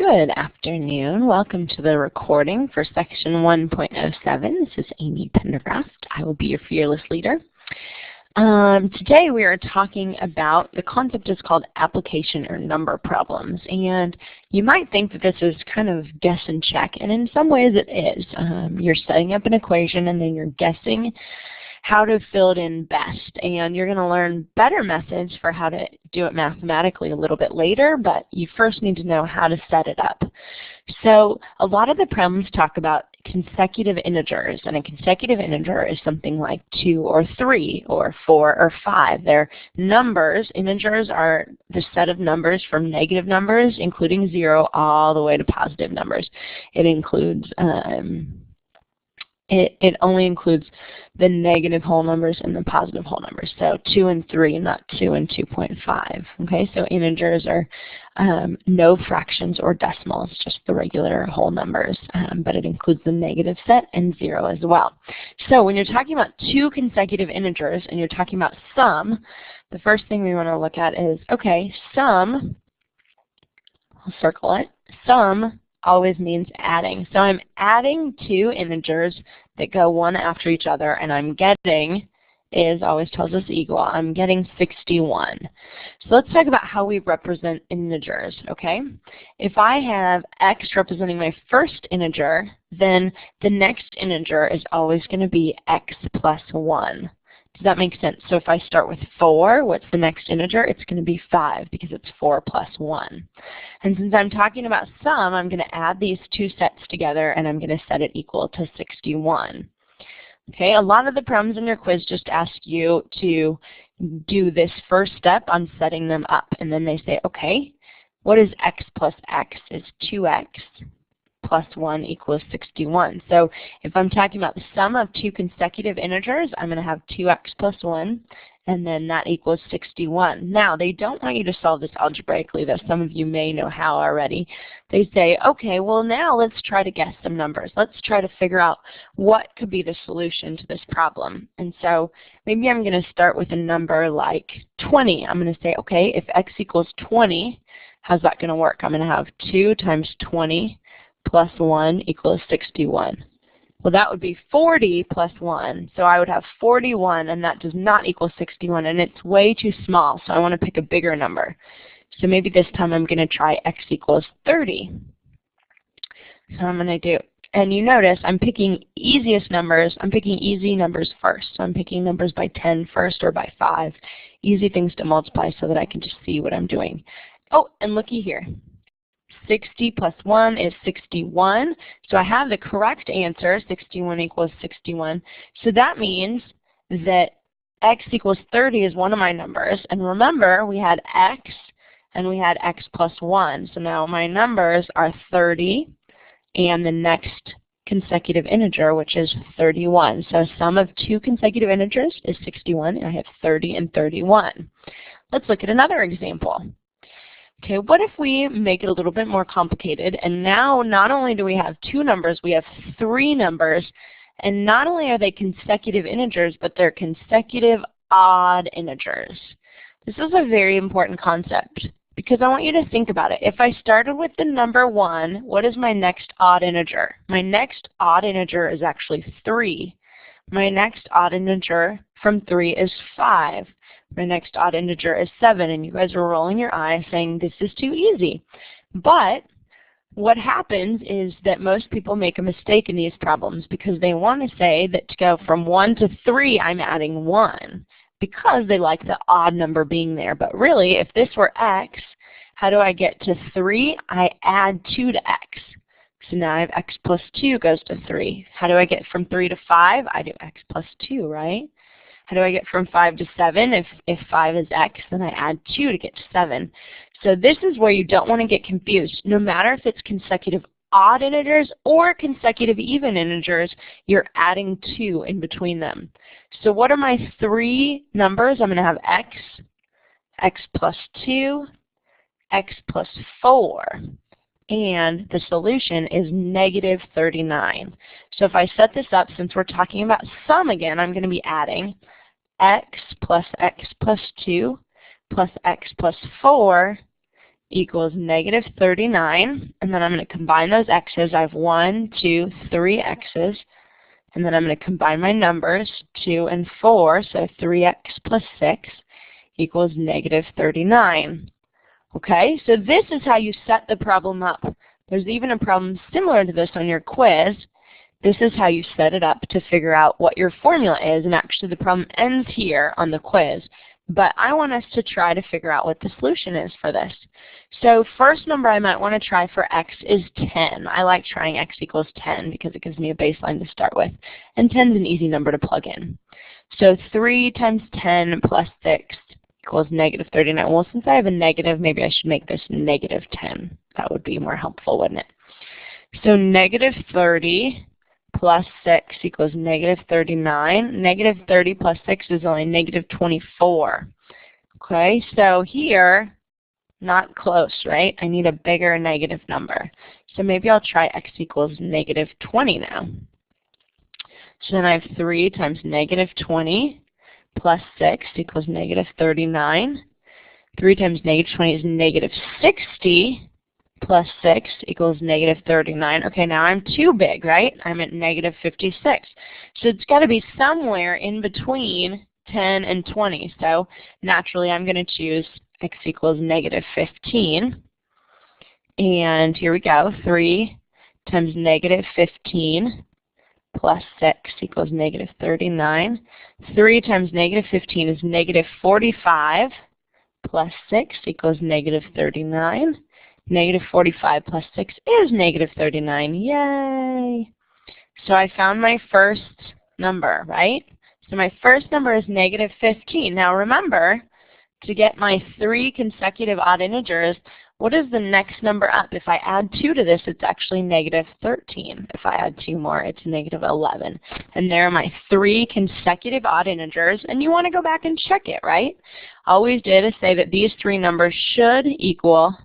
Good afternoon. Welcome to the recording for section 1.07. This is Amy Pendergraft. I will be your fearless leader. Today we are talking about the concept is called application or number problems. And you might think that this is kind of guess and check, and in some ways it is. You're setting up an equation and then you're guessing how to fill it in best. And you're going to learn better methods for how to do it mathematically a little bit later, but you first need to know how to set it up. So a lot of the problems talk about consecutive integers, and a consecutive integer is something like 2 or 3 or 4 or 5. They're numbers. Integers are the set of numbers from negative numbers, including 0, all the way to positive numbers. It includes It only includes the negative whole numbers and the positive whole numbers. So 2 and 3, not 2 and 2.5. Okay, so integers are no fractions or decimals, just the regular whole numbers, but it includes the negative set and 0 as well. So when you're talking about two consecutive integers and you're talking about sum, the first thing we want to look at is, okay, sum, I'll circle it, sum always means adding. So I'm adding two integers that go one after each other, and I'm getting is always tells us equal. I'm getting 61. So let's talk about how we represent integers, okay? If I have x representing my first integer, then the next integer is always going to be x plus 1. Does that make sense? So if I start with 4, what's the next integer? It's going to be 5 because it's 4 plus 1. And since I'm talking about sum, I'm going to add these two sets together and I'm going to set it equal to 61. Okay, a lot of the problems in your quiz just ask you to do this first step on setting them up. And then they say, okay, what is x plus x? Is 2x plus 1 equals 61. So if I'm talking about the sum of two consecutive integers, I'm going to have 2x plus 1, and then that equals 61. Now, they don't want you to solve this algebraically, though some of you may know how already. They say, okay, well now let's try to guess some numbers. Let's try to figure out what could be the solution to this problem. And so maybe I'm going to start with a number like 20. I'm going to say, okay, if x equals 20, how's that going to work? I'm going to have 2 times 20 plus 1 equals 61. Well, that would be 40 plus 1. So I would have 41, and that does not equal 61, and it's way too small, so I want to pick a bigger number. So maybe this time I'm going to try x equals 30. So I'm going to do, and you notice I'm picking easiest numbers. I'm picking easy numbers first. So I'm picking numbers by 10 first or by 5. Easy things to multiply so that I can just see what I'm doing. Oh, and looky here. 60 plus 1 is 61. So I have the correct answer, 61 equals 61. So that means that x equals 30 is one of my numbers. And remember, we had x and we had x plus 1. So now my numbers are 30 and the next consecutive integer, which is 31. So sum of two consecutive integers is 61, and I have 30 and 31. Let's look at another example. Okay, what if we make it a little bit more complicated, and now not only do we have two numbers, we have three numbers, and not only are they consecutive integers, but they're consecutive odd integers. This is a very important concept because I want you to think about it. If I started with the number 1, what is my next odd integer? My next odd integer is actually 3. My next odd integer from 3 is 5. My next odd integer is 7, and you guys are rolling your eyes saying this is too easy. But what happens is that most people make a mistake in these problems because they want to say that to go from 1 to 3, I'm adding 1 because they like the odd number being there. But really, if this were x, how do I get to 3? I add 2 to x. So now I have x plus 2 goes to 3. How do I get from 3 to 5? I do x plus 2, right? How do I get from 5 to 7? If 5 is x, then I add 2 to get to 7. So this is where you don't want to get confused. No matter if it's consecutive odd integers or consecutive even integers, you're adding 2 in between them. So what are my three numbers? I'm going to have x, x plus 2, x plus 4. And the solution is negative 39. So if I set this up, since we're talking about sum again, I'm going to be adding x plus 2 plus x plus 4 equals negative 39, and then I'm going to combine those x's. I have 1, 2, 3 x's, and then I'm going to combine my numbers, 2 and 4, so 3x plus 6 equals negative 39. Okay, so this is how you set the problem up. There's even a problem similar to this on your quiz. This is how you set it up to figure out what your formula is, and actually the problem ends here on the quiz. But I want us to try to figure out what the solution is for this. So first number I might want to try for x is 10. I like trying x equals 10 because it gives me a baseline to start with. And 10 is an easy number to plug in. So 3 times 10 plus 6 equals negative 39. Well, since I have a negative, maybe I should make this negative 10. That would be more helpful, wouldn't it? So negative 30 plus 6 equals negative 39. Negative 30 plus 6 is only negative 24. Okay, so here, not close, right? I need a bigger negative number. So maybe I'll try x equals negative 20 now. So then I have 3 times negative 20 plus 6 equals negative 39. 3 times negative 20 is negative 60. Plus 6 equals negative 39. Okay, now I'm too big, right? I'm at negative 56. So it's got to be somewhere in between 10 and 20. So naturally, I'm going to choose x equals negative 15. And here we go. 3 times negative 15 plus 6 equals negative 39. 3 times negative 15 is negative 45 plus 6 equals negative 39. Negative 45 plus 6 is negative 39. Yay! So I found my first number, right? So my first number is negative 15. Now remember, to get my 3 consecutive odd integers, what is the next number up? If I add 2 to this, it's actually negative 13. If I add 2 more, it's negative 11. And there are my 3 consecutive odd integers, and you want to go back and check it, right? All we did is say that these 3 numbers should equal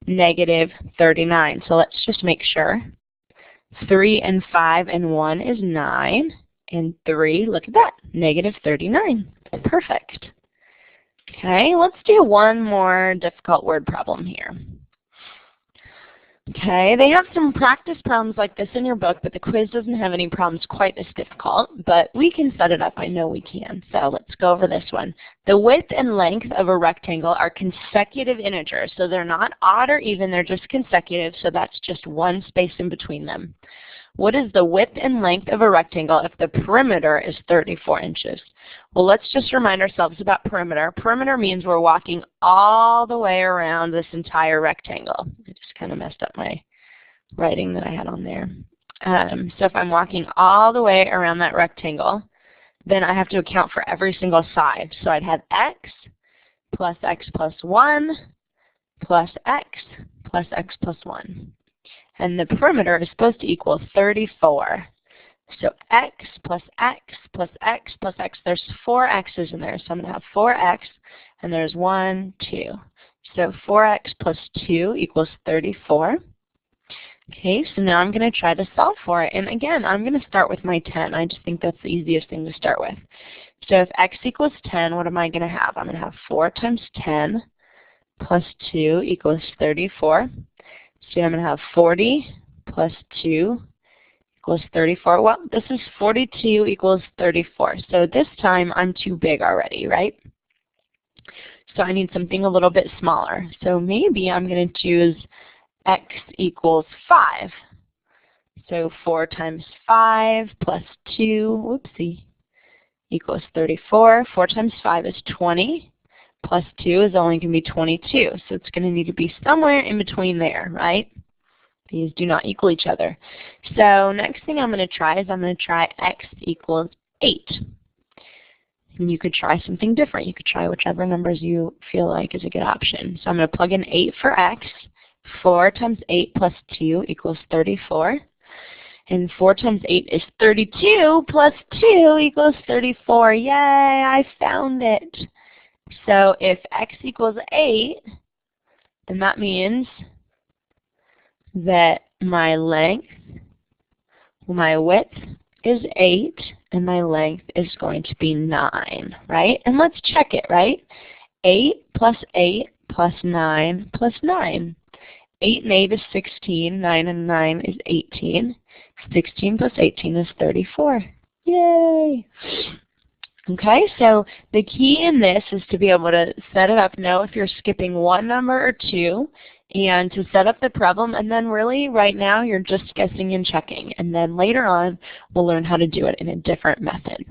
negative 39. So let's just make sure. 3 and 5 and 1 is 9. And 3, look at that, negative 39. Perfect. Okay, let's do one more difficult word problem here. Okay, they have some practice problems like this in your book, but the quiz doesn't have any problems quite this difficult, but we can set it up. I know we can. So let's go over this one. The width and length of a rectangle are consecutive integers, so they're not odd or even, they're just consecutive, so that's just one space in between them. What is the width and length of a rectangle if the perimeter is 34 inches? Well, let's just remind ourselves about perimeter. Perimeter means we're walking all the way around this entire rectangle. I just kind of messed up my writing that I had on there. So if I'm walking all the way around that rectangle, then I have to account for every single side. So I'd have x plus 1 plus x plus x plus 1. And the perimeter is supposed to equal 34. So x plus x plus x plus x, there's 4 x's in there. So I'm going to have 4x, and there's 1, 2. So 4x plus 2 equals 34. Okay, so now I'm going to try to solve for it. And again, I'm going to start with my 10. I just think that's the easiest thing to start with. So if x equals 10, what am I going to have? I'm going to have 4 times 10 plus 2 equals 34. So I'm going to have 40 plus 2 equals 34. Well, this is 42 equals 34. So this time I'm too big already, right? So I need something a little bit smaller. So maybe I'm going to choose x equals 5. So 4 times 5 plus 2, whoopsie, equals 34. 4 times 5 is 20. Plus 2 is only going to be 22. So it's going to need to be somewhere in between there, right? These do not equal each other. So next thing I'm going to try is I'm going to try x equals 8. And you could try something different. You could try whichever numbers you feel like is a good option. So I'm going to plug in 8 for x. 4 times 8 plus 2 equals 34. And 4 times 8 is 32 plus 2 equals 34. Yay, I found it. So if x equals 8, then that means that my width is 8, and my length is going to be 9, right? And let's check it, right? 8 plus 8 plus 9 plus 9. 8 and 8 is 16, 9 and 9 is 18. 16 plus 18 is 34. Yay! Okay, so the key in this is to be able to set it up, know if you're skipping one number or two, and to set up the problem, and then really right now you're just guessing and checking. And then later on we'll learn how to do it in a different method.